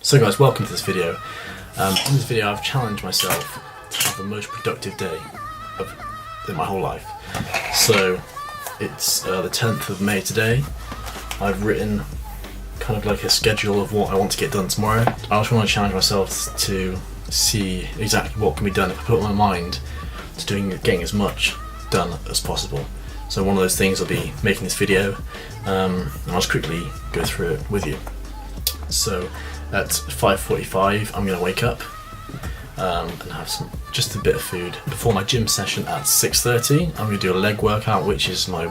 So guys, welcome to this video. In this video I've challenged myself to have the most productive day in my whole life. So it's the 10th of May today. I've written kind of like a schedule of what I want to get done tomorrow. I also want to challenge myself to see exactly what can be done if I put my mind to getting as much done as possible. So one of those things will be making this video, and I'll just quickly go through it with you. So at 5:45 I'm going to wake up and have just a bit of food before my gym session at 6:30. I'm going to do a leg workout, which is my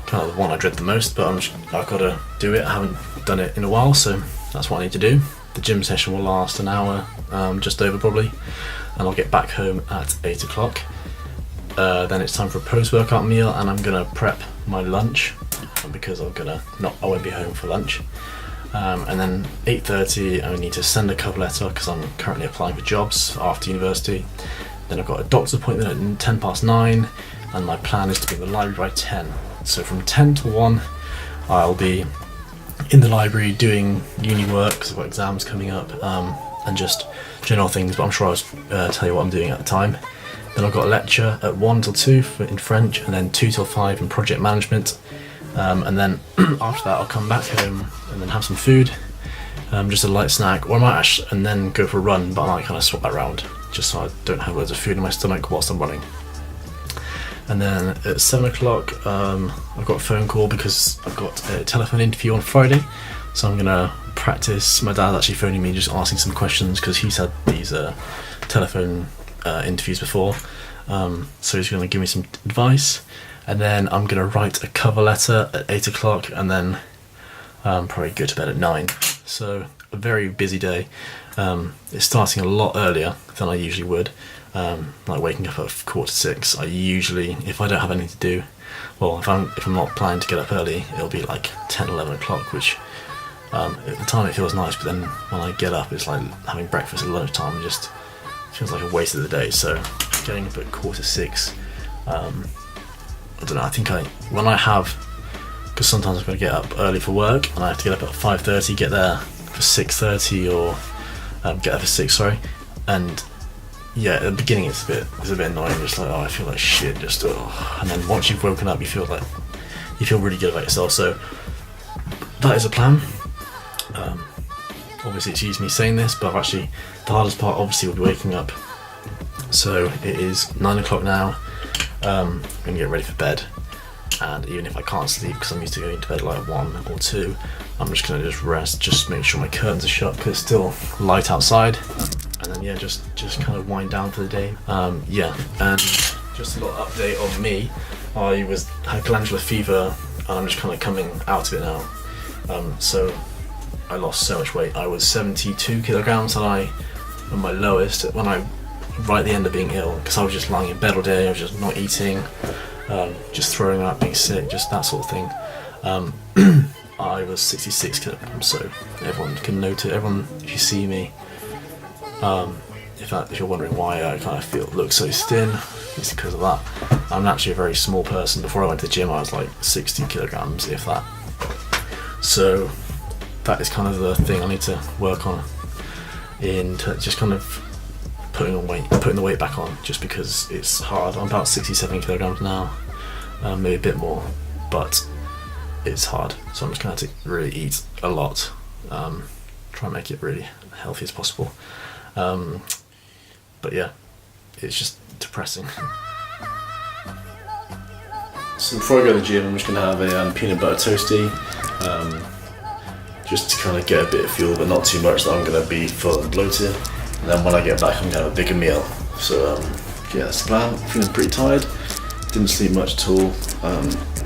kind of the one I dread the most, but I've got to do it. I haven't done it in a while, so that's what I need to do. The gym session will last an hour, just over probably, and I'll get back home at 8 o'clock. Then it's time for a post-workout meal, and I'm gonna prep my lunch because I won't be home for lunch. And then 8:30 I need to send a cover letter because I'm currently applying for jobs after university. Then I've got a doctor's appointment at 9:10, and my plan is to be in the library by 10. So from 10 to 1 I'll be in the library doing uni work because I've got exams coming up, and just general things, but I'm sure I'll tell you what I'm doing at the time. Then I've got a lecture at 1 till 2 in French, and then 2 till 5 in project management. And then after that I'll come back home and then have some food, just a light snack, or I might and then go for a run, but I might kind of swap that around just so I don't have loads of food in my stomach whilst I'm running. And then at 7 o'clock I've got a phone call because I've got a telephone interview on Friday, so I'm gonna practice. My dad's actually phoning me just asking some questions because he's had these telephone interviews before, so he's going to give me some advice. And then I'm going to write a cover letter at 8 o'clock, and then probably go to bed at 9. So a very busy day. It's starting a lot earlier than I usually would, like waking up at 5:45. I usually, if I don't have anything to do, well, if I'm not planning to get up early, it'll be like 10, 11 o'clock, which at the time it feels nice, but then when I get up it's like having breakfast at lunchtime. It just feels like a waste of the day. So getting up at 5:45, I don't know, I think because sometimes I've got to get up early for work and I have to get up at 5:30, get there for 6:30, or get there for 6, sorry. And yeah, at the beginning it's a bit annoying, just like, oh, I feel like shit, just and then once you've woken up you feel really good about yourself. So that is a plan. Obviously it's easy me saying this, but the hardest part obviously will be waking up. So it is 9 o'clock now. I'm going to get ready for bed, and even if I can't sleep because I'm used to going to bed like 1 or 2, I'm just going to just rest, just make sure my curtains are shut because it's still light outside, and then yeah, just kind of wind down for the day. Yeah, and just a little update on me. I had glandular fever and I'm just kind of coming out of it now. So I lost so much weight. I was 72 kilograms at my lowest right at the end of being ill, because I was just lying in bed all day. I was just not eating, just throwing up, being sick, just that sort of thing. I was 66 kilograms, so everyone can note it. Everyone, if you see me, if you're wondering why I kind of look so thin, it's because of that. I'm actually a very small person. Before I went to the gym I was like 60 kilograms, if that. So that is kind of the thing I need to work on, just kind of putting the weight back on, just because it's hard. I'm about 67 kilograms now, maybe a bit more, but it's hard. So I'm just going to have to really eat a lot, try and make it really healthy as possible. But yeah, it's just depressing. So before I go to the gym, I'm just going to have a peanut butter toasty, just to kind of get a bit of fuel, but not too much that I'm going to be full and bloated. And then when I get back I'm going to have a bigger meal. So yeah, that's the plan. I'm feeling pretty tired, didn't sleep much at all,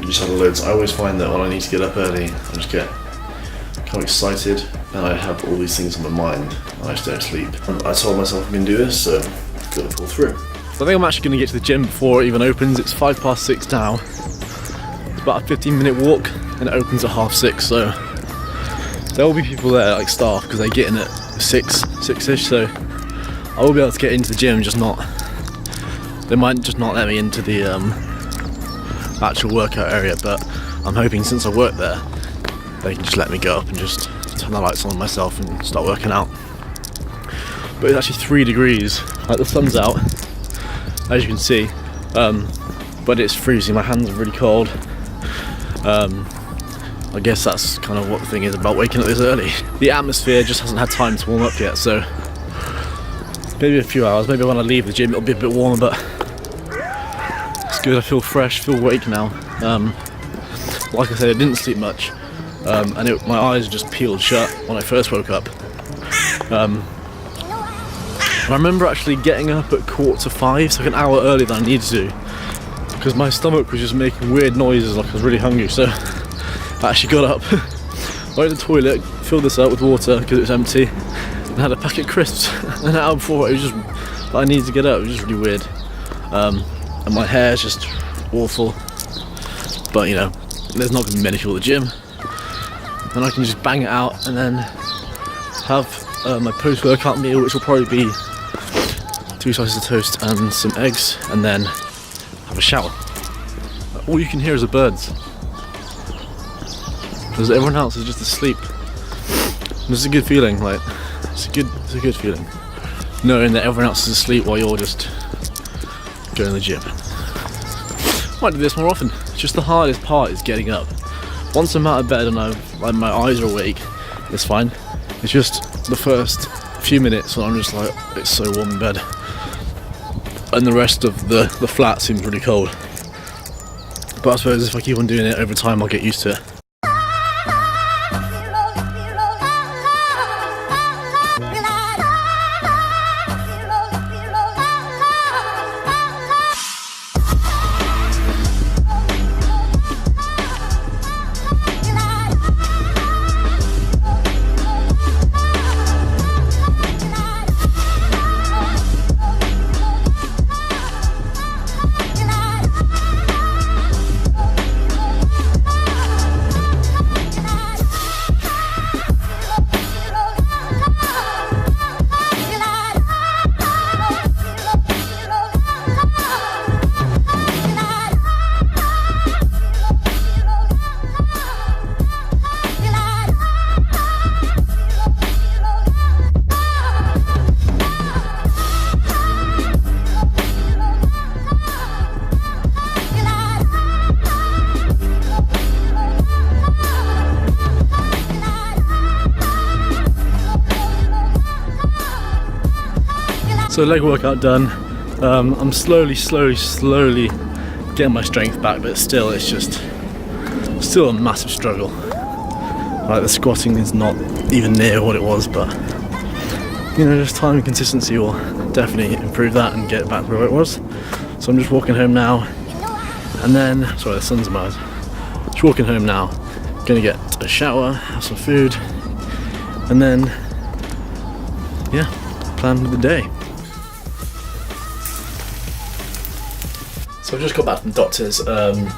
just had loads. I always find that when I need to get up early I just get kind of excited and I have all these things on my mind and I just don't sleep. I told myself I'm going to do this, so I'm going to pull through. So I think I'm actually going to get to the gym before it even opens. It's 6:05 now. It's about a 15-minute walk and it opens at 6:30, so there will be people there, like staff, because they get in at 6-ish, so I will be able to get into the gym, they might just not let me into the actual workout area, but I'm hoping since I work there they can just let me go up and just turn the lights on myself and start working out. But it's actually 3 degrees, like the sun's out, as you can see, but it's freezing, my hands are really cold. I guess that's kind of what the thing is about waking up this early. The atmosphere just hasn't had time to warm up yet, so maybe a few hours, maybe when I leave the gym it'll be a bit warmer, but it's good. I feel fresh, feel awake now. Like I said, I didn't sleep much, and my eyes just peeled shut when I first woke up. I remember actually getting up at 4:45, so like an hour earlier than I needed to, because my stomach was just making weird noises like I was really hungry. So I actually got up, went to the toilet, filled this up with water because it was empty, and had a packet of crisps. An hour before, it was just, I needed to get up. It was just really weird, and my hair's just awful. But you know, there's not going to be many people at the gym, and I can just bang it out and then have my post-workout meal, which will probably be 2 slices of toast and some eggs, and then have a shower. All you can hear is the birds, because everyone else is just asleep. And it's a good feeling, like it's a good feeling, knowing that everyone else is asleep while you're just going to the gym. Might do this more often. It's just the hardest part is getting up. Once I'm out of bed and my eyes are awake, it's fine. It's just the first few minutes when I'm just like, it's so warm in bed, and the rest of the flat seems really cold. But I suppose if I keep on doing it over time, I'll get used to it. So leg workout done. I'm slowly getting my strength back, but still, it's still a massive struggle. Like the squatting is not even near what it was, but you know, just time and consistency will definitely improve that and get it back to where it was. So I'm just walking home now, and then, sorry, the sun's in my eyes. Just walking home now, gonna get a shower, have some food, and then, yeah, plan for the day. So I've just got back from the doctor's, and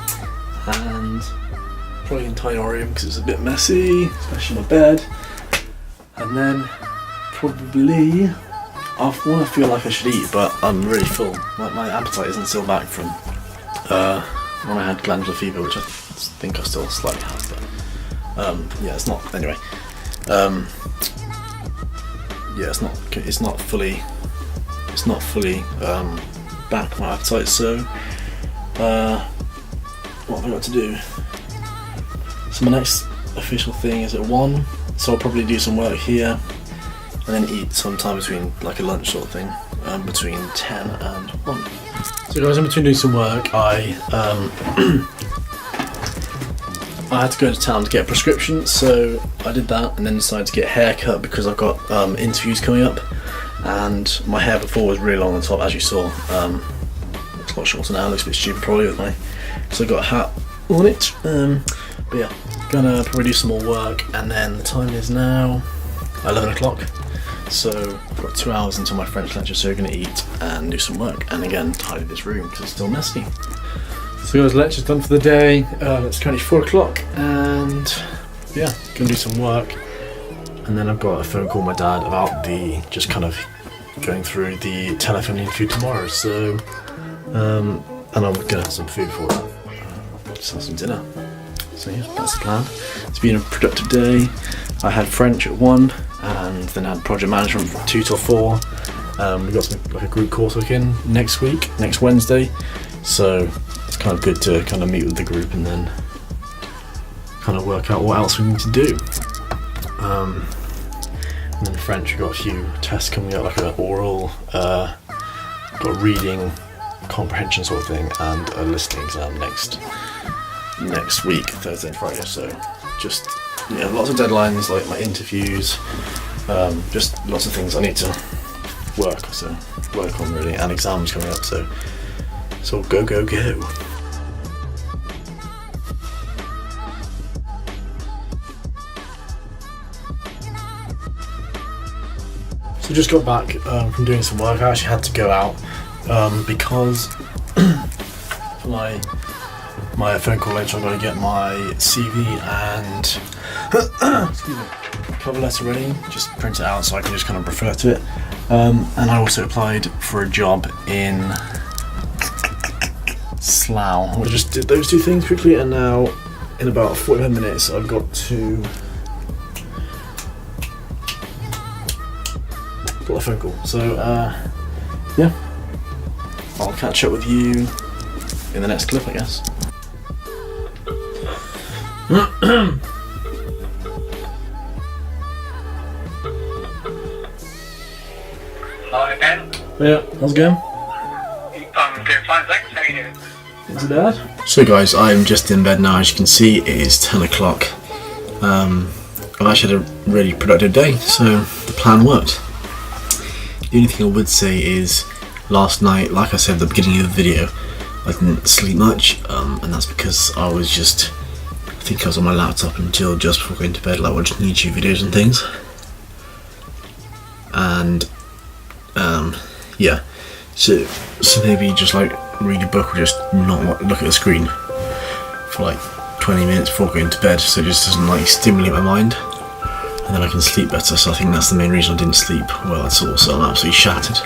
probably in tiny room because it's a bit messy, especially my bed. And then probably after one I feel like I should eat, but I'm really full. My appetite isn't still back from when I had glandular fever, which I think I still slightly have, but yeah, it's not. Anyway, yeah, it's not fully back my appetite. So what have I got to do? So my next official thing is at 1, so I'll probably do some work here and then eat sometime between, like a lunch sort of thing, between 10 and 1. So guys, in between doing some work, I had to go to town to get a prescription, so I did that and then decided to get a haircut because I've got interviews coming up, and my hair before was really long on the top, as you saw. It's a lot shorter now, looks a bit stupid probably with my, so I got a hat on it. But yeah, gonna probably do some more work, and then the time is now 11 o'clock. So I've got 2 hours until my French lecture, so we're gonna eat and do some work, and again tidy this room because it's still messy. So guys, lecture's done for the day. It's currently 4 o'clock, and yeah, gonna do some work. And then I've got a phone call with my dad about just kind of going through the telephone interview tomorrow. So, and I'm gonna have some food for that. Just have some dinner. So yeah, that's the plan. It's been a productive day. I had French at 1 and then I had project management from 2 till 4. We've got some, like a group coursework in next week, next Wednesday. So it's kind of good to kind of meet with the group and then kind of work out what else we need to do. And then French, we've got a few tests coming up, like an oral, got a reading comprehension sort of thing, and a listening exam next week, Thursday and Friday. So just lots of deadlines, like my interviews, just lots of things I need to work on really, and exams coming up. So go. So just got back from doing some work. I actually had to go out because for my phone call later, I'm going to get my CV and cover letter ready. Just print it out so I can just kind of refer to it. And I also applied for a job in Slough. I just did those 2 things quickly, and now in about 45 minutes I've got a phone call. So yeah, I'll catch up with you in the next clip, I guess. Hi Ben. Yeah, how's it going? I'm doing fine, thanks. How are you doing? Is it Dad? So guys, I'm just in bed now. As you can see, it is 10 o'clock. I've actually had a really productive day, so the plan worked. The only thing I would say is last night, like I said at the beginning of the video, I didn't sleep much, and that's because I think I was on my laptop until just before going to bed, like watching YouTube videos and things. And yeah, so maybe just like read a book or just not look at the screen for like 20 minutes before going to bed, so it just doesn't like stimulate my mind, and then I can sleep better. So I think that's the main reason I didn't sleep well at all. So I'm absolutely shattered.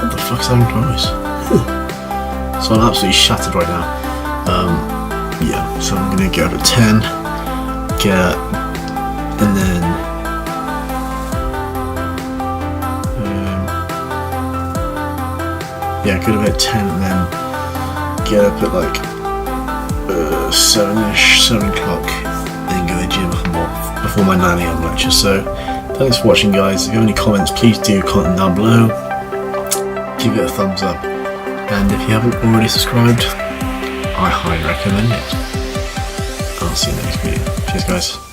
What the fuck's that noise? So I'm absolutely shattered right now. Yeah, so I'm gonna get up at 10, and then go to bed at 10 and then get up at like 7ish, 7 o'clock, then go to the gym before my 9 AM lecture. So thanks for watching, guys. If you have any comments, please do comment down below, give it a thumbs up, and if you haven't already subscribed, I highly recommend it. I'll see you in the next video. Cheers guys.